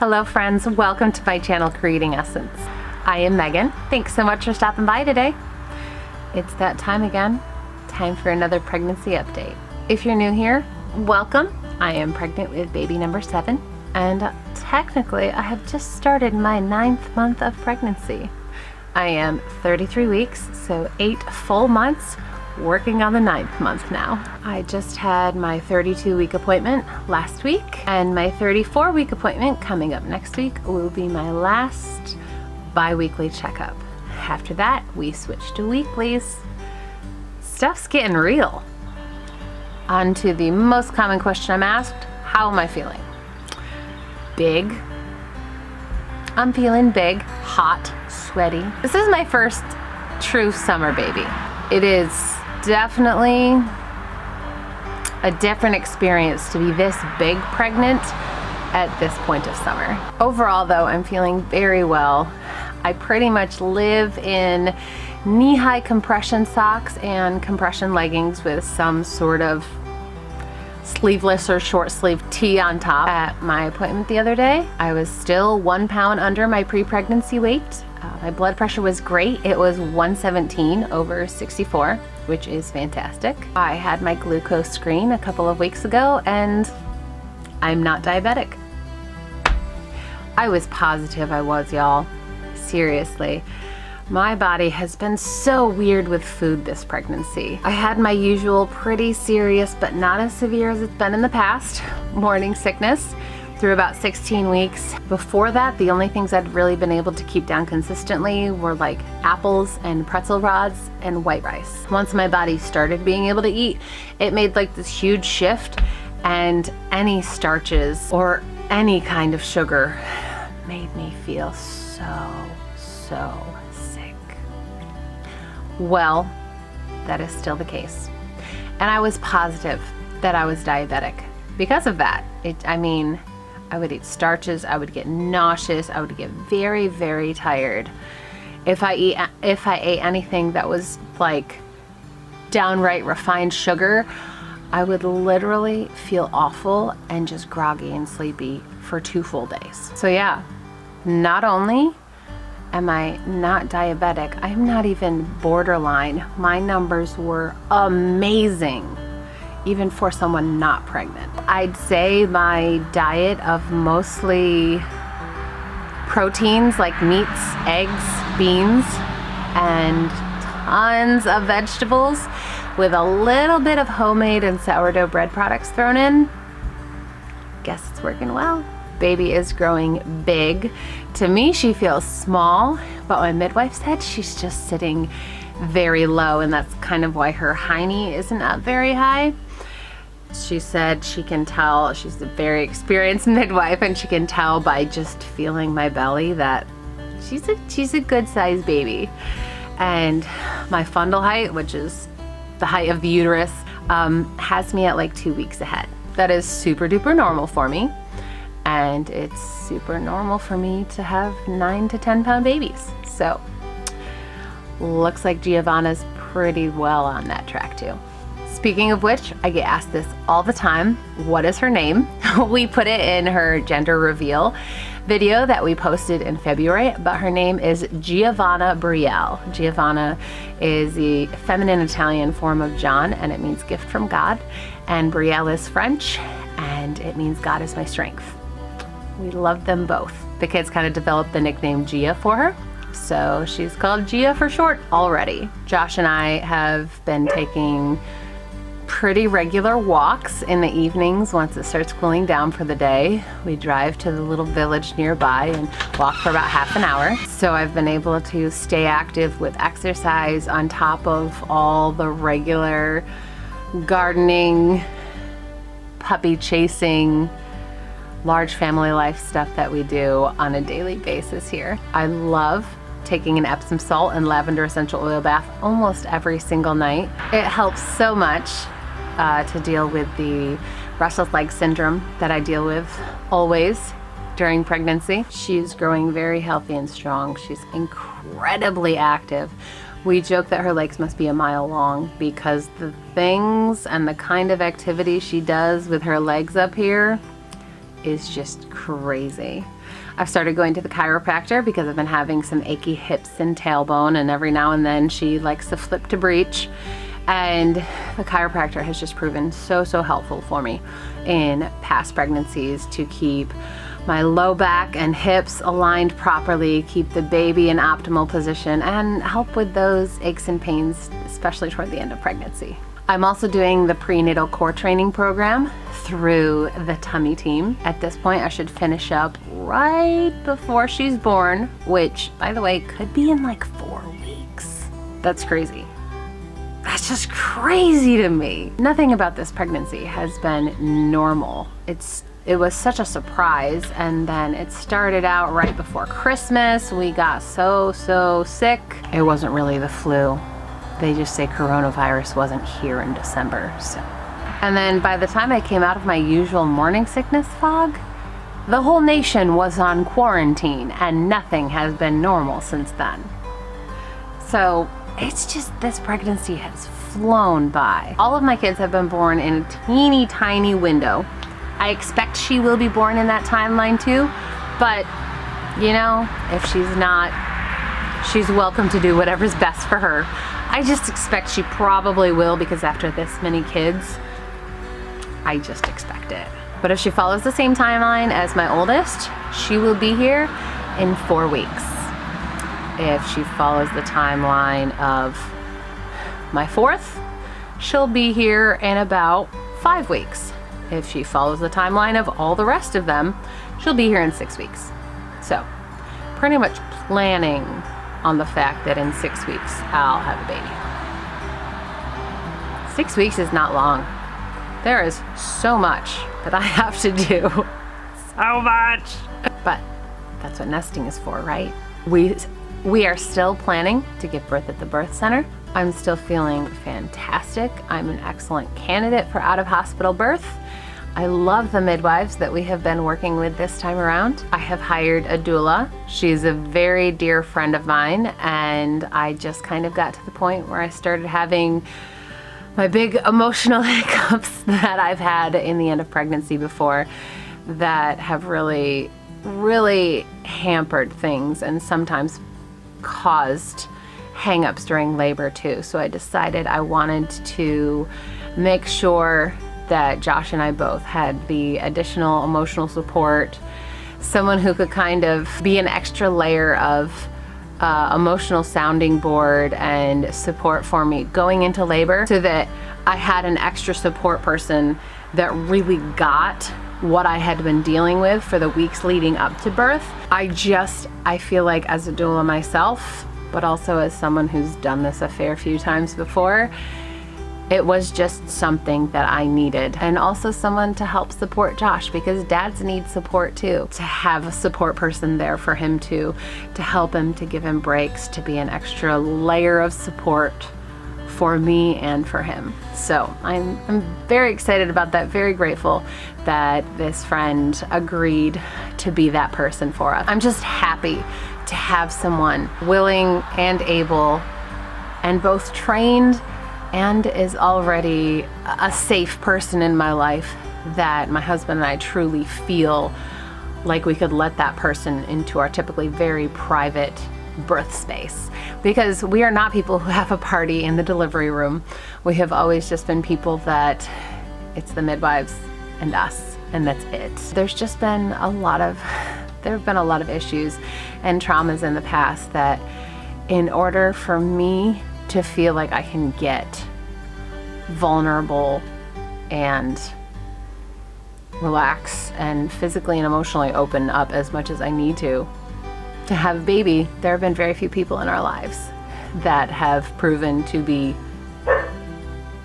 Hello friends, welcome to my channel Creating Essence. I am Megan. Thanks so much for stopping by today. It's that time again, time for another pregnancy update. If you're new here, welcome. I am pregnant with baby number 7, and technically I have just started my 9th month of pregnancy. I am 33 weeks, so 8 full months, working on the 9th month now. I just had my 32-week appointment last week, and my 34-week appointment coming up next week will be my last bi-weekly checkup. After that, we switch to weeklies. Stuff's getting real. On to the most common question I'm asked: how am I feeling? Big. I'm feeling big, hot, sweaty. This is my first true summer baby. It is definitely a different experience to be this big pregnant at this point of summer. Overall though, I'm feeling very well. I pretty much live in knee-high compression socks and compression leggings with some sort of sleeveless or short sleeve tee on top. At my appointment the other day, I was still 1 pound under my pre-pregnancy weight. My blood pressure was great. It was 117/64, which is fantastic. I had my glucose screen a couple of weeks ago, and I'm not diabetic. I was positive I was, y'all. Seriously. My body has been so weird with food this pregnancy. I had my usual pretty serious, but not as severe as it's been in the past, morning sickness through about 16 weeks. Before that, the only things I'd really been able to keep down consistently were like apples and pretzel rods and white rice. Once my body started being able to eat, it made like this huge shift, and any starches or any kind of sugar made me feel so sick. Well, that is still the case. And I was positive that I was diabetic. Because of that, I would eat starches, I would get nauseous, I would get very, very tired. If I ate anything that was like downright refined sugar, I would literally feel awful and just groggy and sleepy for 2 full days. So yeah, not only am I not diabetic, I'm not even borderline. My numbers were amazing, even for someone not pregnant. I'd say my diet of mostly proteins like meats, eggs, beans, and tons of vegetables with a little bit of homemade and sourdough bread products thrown in, guess it's working well. Baby is growing big. To me, she feels small, but my midwife said she's just sitting very low, and that's kind of why her hiney isn't up very high. She said she can tell, she's a very experienced midwife, and she can tell by just feeling my belly that she's a good sized baby. And my fundal height, which is the height of the uterus, has me at like 2 weeks ahead. That is super duper normal for me. And it's super normal for me to have 9 to 10 pound babies. So looks like Giovanna's pretty well on that track too. Speaking of which, I get asked this all the time. What is her name? We put it in her gender reveal video that we posted in February, but her name is Giovanna Brielle. Giovanna is the feminine Italian form of John, and it means gift from God. And Brielle is French, and it means God is my strength. We love them both. The kids kind of developed the nickname Gia for her, so she's called Gia for short already. Josh and I have been taking pretty regular walks in the evenings once it starts cooling down for the day. We drive to the little village nearby and walk for about half an hour. So I've been able to stay active with exercise on top of all the regular gardening, puppy chasing, large family life stuff that we do on a daily basis here. I love taking an Epsom salt and lavender essential oil bath almost every single night. It helps so much to deal with the restless leg syndrome that I deal with always during pregnancy. She's growing very healthy and strong. She's incredibly active. We joke that her legs must be a mile long because the things and the kind of activity she does with her legs up here is just crazy. I've started going to the chiropractor because I've been having some achy hips and tailbone, and every now and then she likes to flip to breech. And the chiropractor has just proven so helpful for me in past pregnancies to keep my low back and hips aligned properly, keep the baby in optimal position, and help with those aches and pains, especially toward the end of pregnancy. I'm also doing the prenatal core training program through the Tummy Team. At this point, I should finish up right before she's born, which, by the way, could be in like 4 weeks. That's crazy. That's just crazy to me. Nothing about this pregnancy has been normal. It was such a surprise, and then it started out right before Christmas. We got so sick. It wasn't really the flu. They just say coronavirus wasn't here in December, so. And then by the time I came out of my usual morning sickness fog, the whole nation was on quarantine, and nothing has been normal since then. So it's just, this pregnancy has flown by. All of my kids have been born in a teeny tiny window. I expect she will be born in that timeline too, but you know, if she's not, she's welcome to do whatever's best for her. I just expect she probably will, because after this many kids, I just expect it. But if she follows the same timeline as my oldest, she will be here in 4 weeks. If she follows the timeline of my fourth, she'll be here in about 5 weeks. If she follows the timeline of all the rest of them, she'll be here in 6 weeks. So, pretty much planning on the fact that in 6 weeks, I'll have a baby. 6 weeks is not long. There is so much that I have to do. So much. But that's what nesting is for, right? We are still planning to give birth at the birth center. I'm still feeling fantastic. I'm an excellent candidate for out-of-hospital birth. I love the midwives that we have been working with this time around. I have hired a doula. She's a very dear friend of mine, and I just kind of got to the point where I started having my big emotional hiccups that I've had in the end of pregnancy before that have really hampered things and sometimes caused hang-ups during labor too. So I decided I wanted to make sure that Josh and I both had the additional emotional support, someone who could kind of be an extra layer of emotional sounding board and support for me going into labor, so that I had an extra support person that really got what I had been dealing with for the weeks leading up to birth. I feel like, as a doula myself, but also as someone who's done this a fair few times before, it was just something that I needed. And also someone to help support Josh, because dads need support too. To have a support person there for him too, to help him, to give him breaks, to be an extra layer of support for me and for him. So I'm very excited about that, very grateful that this friend agreed to be that person for us. I'm just happy to have someone willing and able and both trained and is already a safe person in my life, that my husband and I truly feel like we could let that person into our typically very private birth space. Because we are not people who have a party in the delivery room. We have always just been people that it's the midwives and us, and that's it. There's just been there have been a lot of issues and traumas in the past that, in order for me to feel like I can get vulnerable and relax and physically and emotionally open up as much as I need to have a baby, there have been very few people in our lives that have proven to be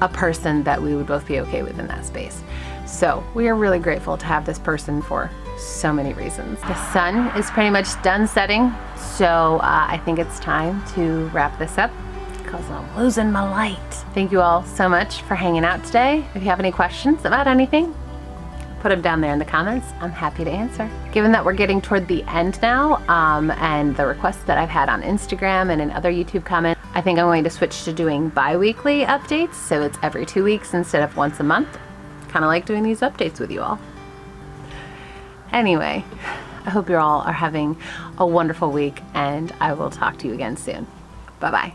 a person that we would both be okay with in that space. So we are really grateful to have this person for so many reasons. The sun is pretty much done setting, so I think it's time to wrap this up, because I'm losing my light. Thank you all so much for hanging out today. If you have any questions about anything, put them down there in the comments. I'm happy to answer. Given that we're getting toward the end now, and the requests that I've had on Instagram and in other YouTube comments, I think I'm going to switch to doing bi-weekly updates, so it's every 2 weeks instead of once a month. Kind of like doing these updates with you all. Anyway, I hope you all are having a wonderful week, and I will talk to you again soon. Bye-bye.